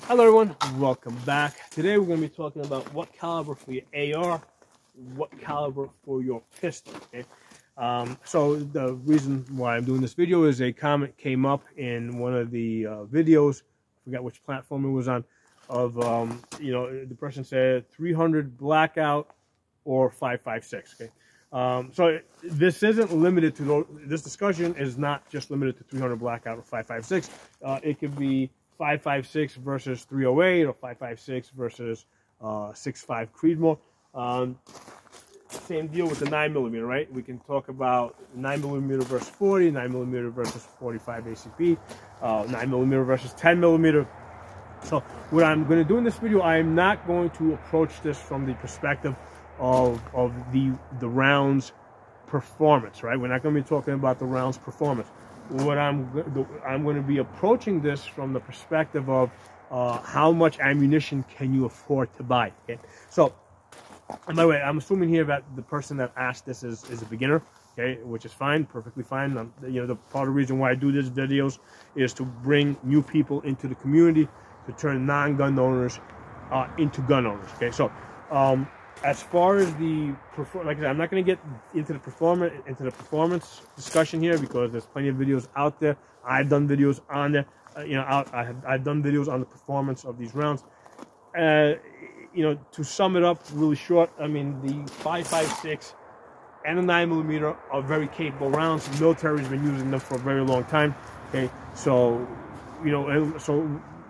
Hello everyone, welcome back. Today we're going to be talking about what caliber for your AR, what caliber for your pistol, okay? So the reason why I'm doing this video is a comment came up in one of the videos, I forgot which platform it was on, of, the person said 300 blackout or 5.56, okay? So this isn't limited to, this discussion is not just limited to 300 blackout or 5.56. It could be 5.56 versus 308 or 5.56 versus 6.5 Creedmoor. Same deal with the 9mm, right? We can talk about 9mm versus 40, 9mm versus 45 ACP, 9mm versus 10mm. So what I'm going to do in this video, I am not going to approach this from the perspective of the rounds performance, right? We're not going to be talking about the rounds performance. What I'm going to be approaching this from the perspective of how much ammunition can you afford to buy. Okay? So, and by the way, I'm assuming here that the person that asked this is a beginner, okay, which is fine, perfectly fine. The part of the reason why I do these videos is to bring new people into the community, to turn non-gun owners into gun owners. Okay, so as far as like I said, I'm not going to get into the performance discussion here because there's plenty of videos out there. I've done videos on there. I've done videos on the performance of these rounds. To sum it up really short, I mean, the 5.56 and the 9mm are very capable rounds. The military's been using them for a very long time. Okay, so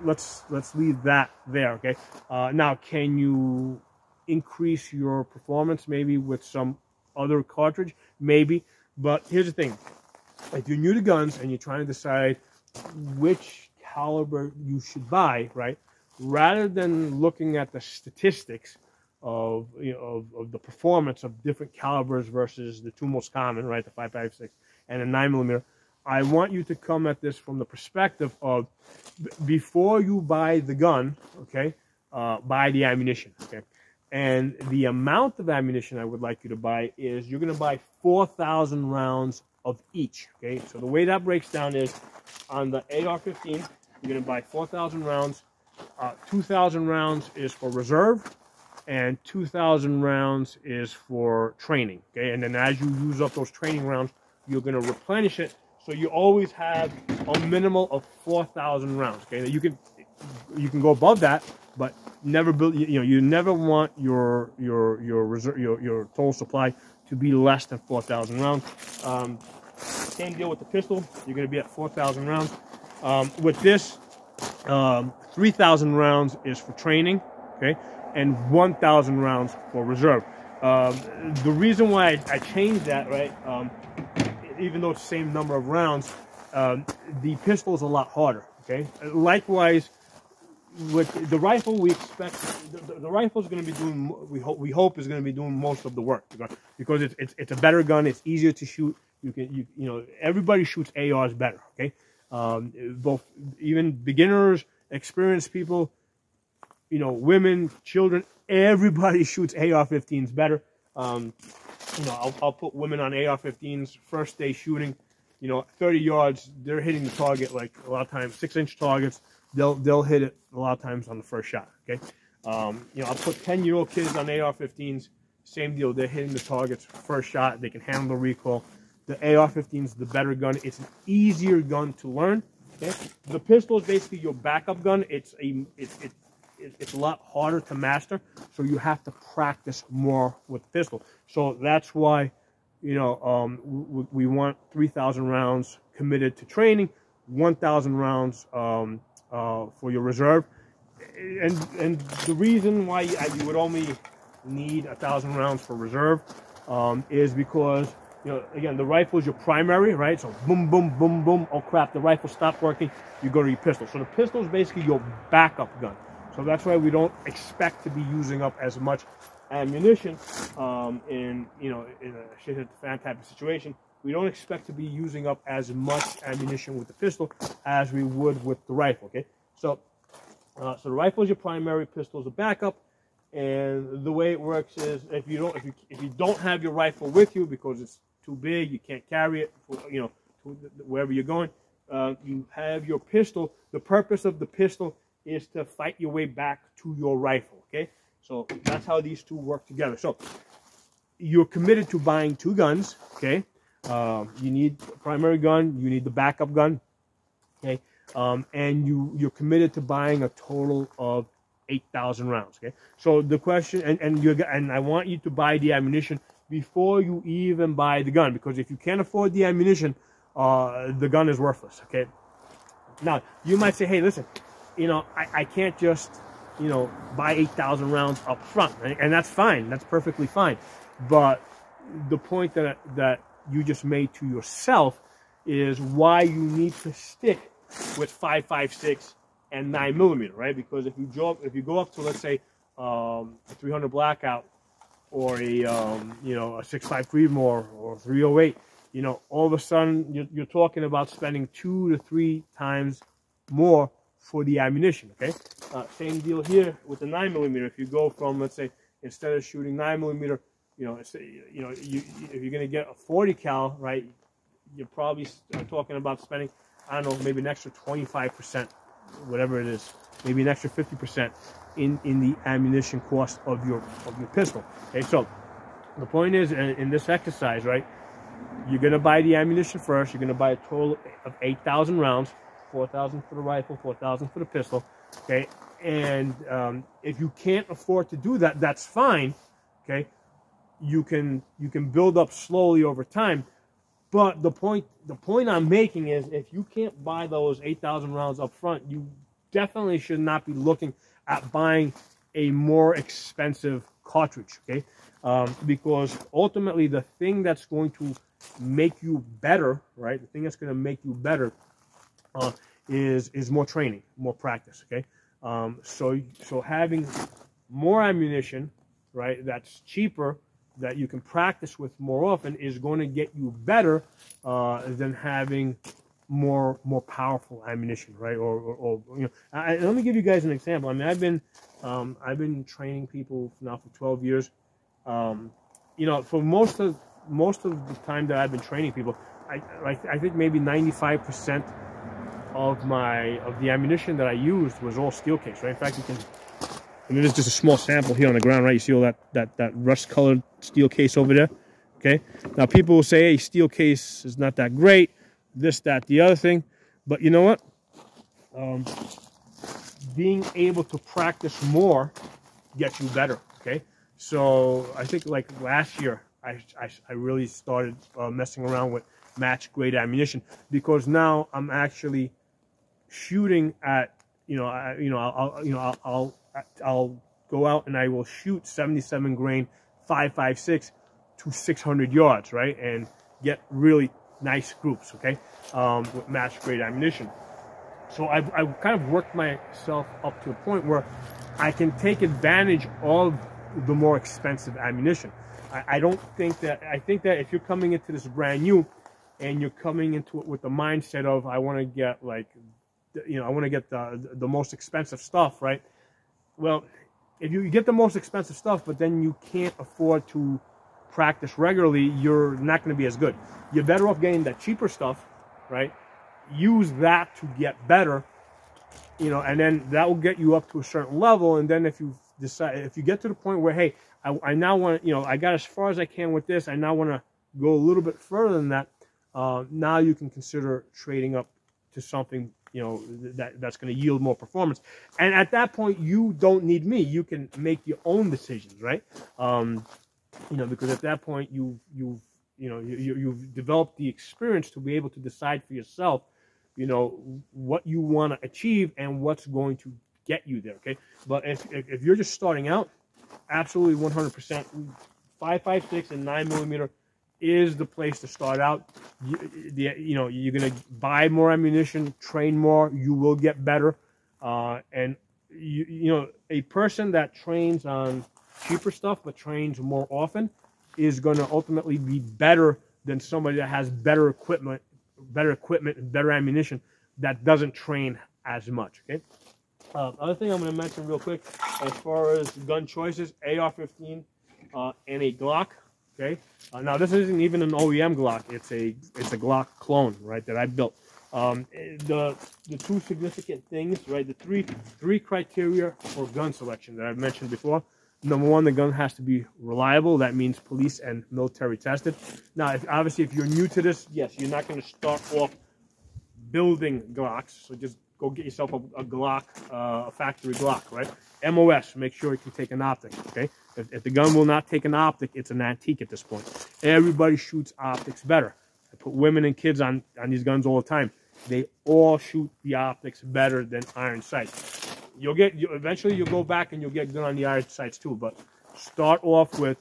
let's leave that there. Okay, now can you increase your performance maybe with some other cartridge? Maybe, but here's the thing: if you're new to guns and you're trying to decide which caliber you should buy, right, rather than looking at the statistics of the performance of different calibers versus the two most common, right, the 5.56 and the 9mm, I want you to come at this from the perspective of before you buy the gun, okay, buy the ammunition, okay. And the amount of ammunition I would like you to buy is you're going to buy 4,000 rounds of each, okay? So the way that breaks down is on the AR-15, you're going to buy 4,000 rounds. 2,000 rounds is for reserve, and 2,000 rounds is for training, okay? And then as you use up those training rounds, you're going to replenish it. So you always have a minimal of 4,000 rounds, okay? You can go above that, but never build. You never want your reserve, your total supply to be less than 4,000 rounds. Same deal with the pistol. You're going to be at 4,000 rounds. With this, 3,000 rounds is for training, okay, and 1,000 rounds for reserve. The reason why I changed that, right? Even though it's the same number of rounds, the pistol is a lot harder. Okay. Likewise, with the rifle, we expect the rifle is going to be doing. We hope is going to be doing most of the work because it's a better gun. It's easier to shoot. Everybody shoots ARs better. Okay, both even beginners, experienced people, women, children. Everybody shoots AR-15s better. I'll put women on AR-15s first day shooting. 30 yards, they're hitting the target like a lot of times 6-inch targets. They'll hit it a lot of times on the first shot. Okay, I'll put 10-year-old kids on AR-15s. Same deal. They're hitting the targets first shot. They can handle the recoil. The AR-15 is the better gun. It's an easier gun to learn. Okay, the pistol is basically your backup gun. It's a lot harder to master, so you have to practice more with the pistol. So that's why, we want 3,000 rounds committed to training, 1,000 rounds for your reserve, and the reason why you would only need 1,000 rounds for reserve is because again, the rifle is your primary, right? So boom, boom, boom, boom. Oh crap, the rifle stopped working. You go to your pistol. So the pistol is basically your backup gun. So that's why we don't expect to be using up as much ammunition in a shit hit the fan type of situation. We don't expect to be using up as much ammunition with the pistol as we would with the rifle. Okay, so the rifle is your primary, pistol is a backup, and the way it works is if you don't have your rifle with you because it's too big, you can't carry it, wherever you're going, you have your pistol. The purpose of the pistol is to fight your way back to your rifle, okay? So that's how these two work together. So you're committed to buying 2 guns, okay? You need a primary gun, you need the backup gun, okay? And you're committed to buying a total of 8,000 rounds, okay? So the question, and I want you to buy the ammunition before you even buy the gun, because if you can't afford the ammunition, the gun is worthless, okay? Now, you might say, hey, listen, you know, I can't just, you know, buy 8,000 rounds up front, and that's fine. That's perfectly fine. But the point that you just made to yourself is why you need to stick with 5.56 and 9mm, right? Because if you go up to, let's say, a 300 Blackout or a you know, a 6.5 Creedmoor or 308, you know, all of a sudden you're talking about spending 2 to 3 times more for the ammunition, okay? Same deal here with the 9mm. If you go from, let's say, instead of shooting 9mm, you know, if you're going to get a 40 cal, right, you're probably talking about spending, I don't know, maybe an extra 25%, whatever it is, maybe an extra 50% in the ammunition cost of your pistol. Okay, so the point is, in this exercise, right, you're going to buy the ammunition first. You're going to buy a total of 8,000 rounds, 4,000 for the rifle, 4,000 for the pistol. Okay, and if you can't afford to do that, that's fine. Okay, you can build up slowly over time. But the point I'm making is, if you can't buy those 8,000 rounds up front, you definitely should not be looking at buying a more expensive cartridge, okay? Because ultimately the thing that's going to make you better, right? The thing that's going to make you better is more training, more practice, okay? So having more ammunition, right, that's cheaper, that you can practice with more often, is going to get you better than having more powerful ammunition, right? Or you know, let me give you guys an example. I mean, I've been training people now for 12 years. You know, for most of the time that I've been training people, I think maybe 95% of the ammunition that I used was all steel case, right? In fact, you can. And it is just a small sample here on the ground, right? You see all that rust-colored steel case over there, okay? Now, people will say, hey, steel case is not that great, this, that, the other thing. But you know what? Being able to practice more gets you better, okay? So I think, like, last year, I really started messing around with match-grade ammunition, because now I'm actually shooting at, I'll go out and I will shoot 77 grain 5.56 to 600 yards, right, and get really nice groups, okay, with match grade ammunition. So I've kind of worked myself up to a point where I can take advantage of the more expensive ammunition. I think that if you're coming into this brand new and you're coming into it with the mindset of, I want to get, like, you know, I want to get the most expensive stuff, right? Well, if you get the most expensive stuff, but then you can't afford to practice regularly, you're not going to be as good. You're better off getting that cheaper stuff, right? Use that to get better, you know, and then that will get you up to a certain level. And then if you get to the point where, hey, I now want, you know, I got as far as I can with this, I now want to go a little bit further than that, now you can consider trading up to something, you know, that's going to yield more performance. And at that point, you don't need me. You can make your own decisions, right? You know, because at that point, you've developed the experience to be able to decide for yourself, you know, what you want to achieve and what's going to get you there, okay? But if you're just starting out, absolutely 100%, 5.56 and 9mm is the place to start out. You know, you're going to buy more ammunition, train more, you will get better. And, you know, a person that trains on cheaper stuff but trains more often is going to ultimately be better than somebody that has better equipment and better ammunition that doesn't train as much, okay? Other thing I'm going to mention real quick, as far as gun choices, AR-15 and a Glock. Okay. Now this isn't even an OEM Glock. It's a Glock clone, right, that I built. The two significant things, right? The three criteria for gun selection that I've mentioned before. Number one, the gun has to be reliable. That means police and military tested. Now, obviously, if you're new to this, yes, you're not going to start off building Glocks. So just go get yourself a Glock, a factory Glock, right? MOS, make sure it can take an optic, okay? If the gun will not take an optic, it's an antique at this point. Everybody shoots optics better. I put women and kids on these guns all the time. They all shoot the optics better than iron sights. Eventually you'll go back and you'll get good on the iron sights too, but start off with,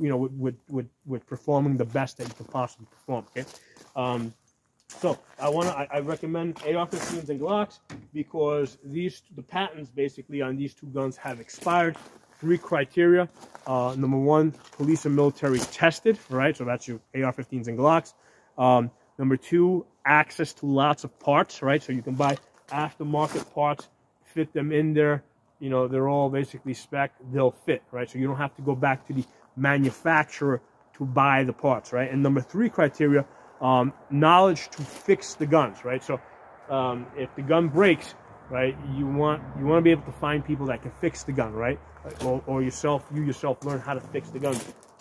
you know, with performing the best that you can possibly perform, okay? So I recommend AR-15s and Glocks because the patents basically on these two guns have expired. Three criteria. Number one, police and military tested, right? So that's your AR-15s and Glocks. Number two, access to lots of parts, right? So you can buy aftermarket parts, fit them in there. You know, they're all basically spec, they'll fit, right? So you don't have to go back to the manufacturer to buy the parts, right? And number three criteria, knowledge to fix the guns, right? So if the gun breaks, right, you want to be able to find people that can fix the gun, right? Or you yourself learn how to fix the gun.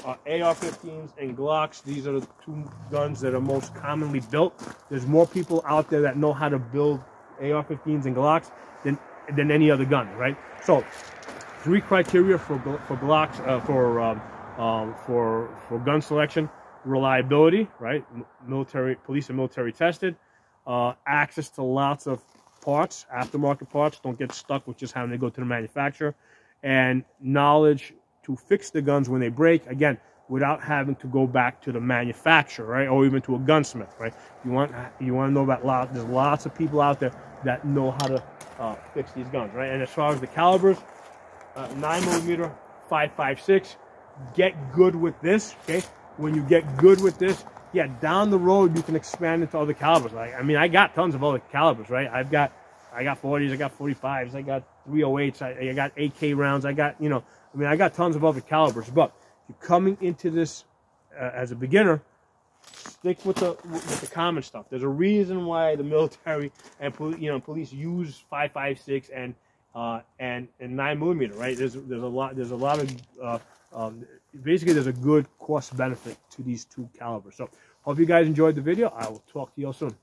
AR-15s and Glocks, these are the two guns that are most commonly built. There's more people out there that know how to build AR-15s and Glocks than any other gun, right? So, three criteria for Glocks, for gun selection: reliability, right? Police and military tested. Access to lots of parts, aftermarket parts. Don't get stuck with just having to go to the manufacturer. And knowledge to fix the guns when they break, again, without having to go back to the manufacturer, right? Or even to a gunsmith, right? You want to know about there's lots of people out there that know how to fix these guns, right? And as far as the calibers, 9mm, 5.56, get good with this, okay? When you get good with this, yeah, down the road you can expand into other calibers. Like, I mean, I got tons of other calibers, right? I got 40s, I got 45s, I got 308s, I got AK rounds, I got, you know, I mean, I got tons of other calibers. But if you're coming into this as a beginner, stick with the common stuff. There's a reason why the military and police use 5.56 and 9mm, right? There's a lot of basically there's a good cost benefit to these two calibers. So hope you guys enjoyed the video. I will talk to you all soon.